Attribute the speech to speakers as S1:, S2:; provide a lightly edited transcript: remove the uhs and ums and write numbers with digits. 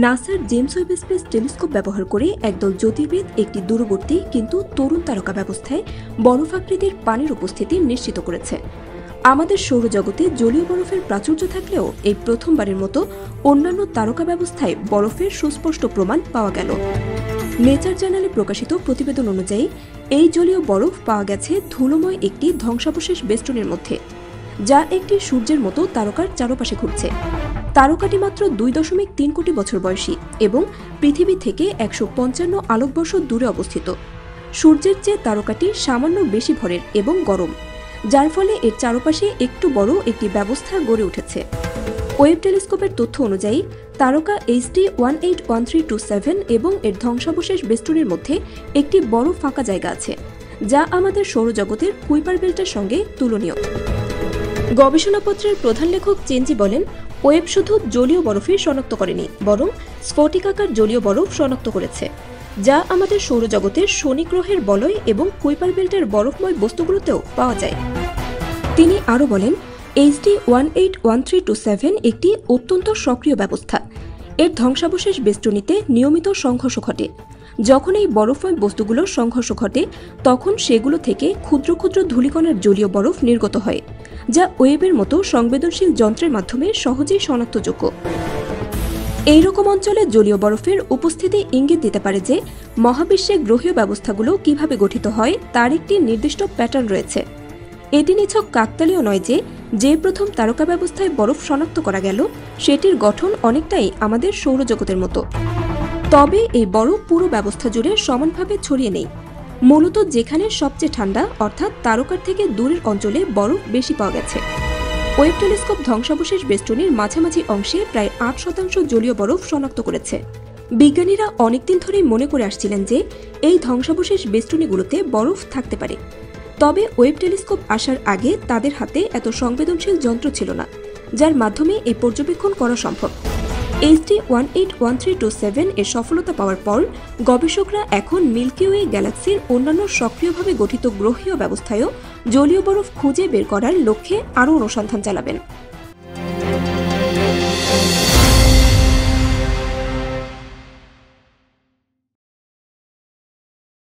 S1: নাসার James Webb space telescope ব্যবহার করে একদল জ্যোতির্বিদ একটি দূরবর্তী কিন্তু তরুণ তারকা ব্যবস্থায় বরফাকৃতির পানির উপস্থিতি নিশ্চিত করেছে। আমাদের সৌরজগতে জলীয় বরফের প্রাচুর্য থাকলেও এই প্রথমবারের মতো অন্যান্য তারকা ব্যবস্থায় বরফের সুস্পষ্ট প্রমাণ পাওয়া গেল। নেচার জার্নালে প্রকাশিত প্রতিবেদন অনুযায়ী এই জলীয় বরফ পাওয়া গেছে ধুলোময় একটি ধ্বংসাবশেষ বেষ্টনীর মধ্যে, যা একটি সূর্যের মতো তারকার চারপাশে ঘুরছে। তারকাটি মাত্র 2.3 কোটি বছর বয়সী এবং পৃথিবী থেকে 155 আলোকবর্ষ দূরে অবস্থিত। সূর্যের চেয়ে তারকাটি সামান্য বেশি ভরের এবং গরম, যার ফলে এর চারপাশে একটু বড় একটি ব্যবস্থা গড়ে উঠেছে। ওয়েব টেলিস্কোপের তথ্য অনুযায়ী তারকা HD 181327 এবং এর ধ্বংসাবশেষ বেষ্টনীর মধ্যে একটি বড় ফাঁকা জায়গা আছে, যা আমাদের সৌরজগতের কুইপার বেল্টের সঙ্গে তুলনীয়। গবেষণাপত্রের প্রধান লেখক চেনজি বলেন, ওয়েব শুধু জলীয় বরফই শনাক্ত করেনি, বরং স্ফটিকাকার জলীয় বরফ শনাক্ত করেছে, যা আমাদের সৌরজগতের শনি গ্রহের বলয় এবং কুইপার বেল্টের বরফময় বস্তুগুলোতেও পাওয়া যায়। তিনি আরও বলেন, HD 181327 একটি অত্যন্ত সক্রিয় ব্যবস্থা। এর ধ্বংসাবশেষ বেষ্টনীতে নিয়মিত সংঘর্ষ ঘটে। যখন এই বরফময় বস্তুগুলোর সংঘর্ষ ঘটে, তখন সেগুলো থেকে ক্ষুদ্র ক্ষুদ্র ধূলিকণার জলীয় বরফ নির্গত হয়, যা ওয়েবের মতো সংবেদনশীল যন্ত্রের মাধ্যমে সহজেই শনাক্তযোগ্য। এইরকম অঞ্চলে জলীয় বরফের উপস্থিতি ইঙ্গিত দিতে পারে যে মহাবিশ্বে গ্রহীয় ব্যবস্থাগুলো কিভাবে গঠিত হয় তার একটি নির্দিষ্ট প্যাটার্ন রয়েছে। এটি নিছক কাকতালীয় নয় যে প্রথম তারকা ব্যবস্থায় বরফ শনাক্ত করা গেল সেটির গঠন অনেকটাই আমাদের সৌরজগতের মতো। তবে এই বরফ পুরো ব্যবস্থা জুড়ে সমানভাবে ছড়িয়ে নেই। মূলত যেখানে সবচেয়ে ঠান্ডা অর্থাৎ তারকার থেকে দূরের অঞ্চলে বরফ বেশি পাওয়া গেছে। ওয়েব টেলিস্কোপ ধ্বংসাবশেষ বেষ্টনীর মাঝামাঝি অংশে প্রায় 8% জলীয় বরফ শনাক্ত করেছে। বিজ্ঞানীরা অনেকদিন ধরেই মনে করে আসছিলেন যে এই ধ্বংসাবশেষ বেষ্টনীগুলোতে বরফ থাকতে পারে। তবে ওয়েব টেলিস্কোপ আসার আগে তাদের হাতে এত সংবেদনশীল যন্ত্র ছিল না, যার মাধ্যমে এই পর্যবেক্ষণ করা সম্ভব। HD 181327 এর সফলতা পাওয়ার পর গবেষকরা এখন মিল্কি ওয়ে গ্যালাক্সির অন্যান্য সক্রিয়ভাবে গঠিত গ্রহীয় ব্যবস্থায়ও জলীয় বরফ খুঁজে বের করার লক্ষ্যে আরও অনুসন্ধান চালাবেন।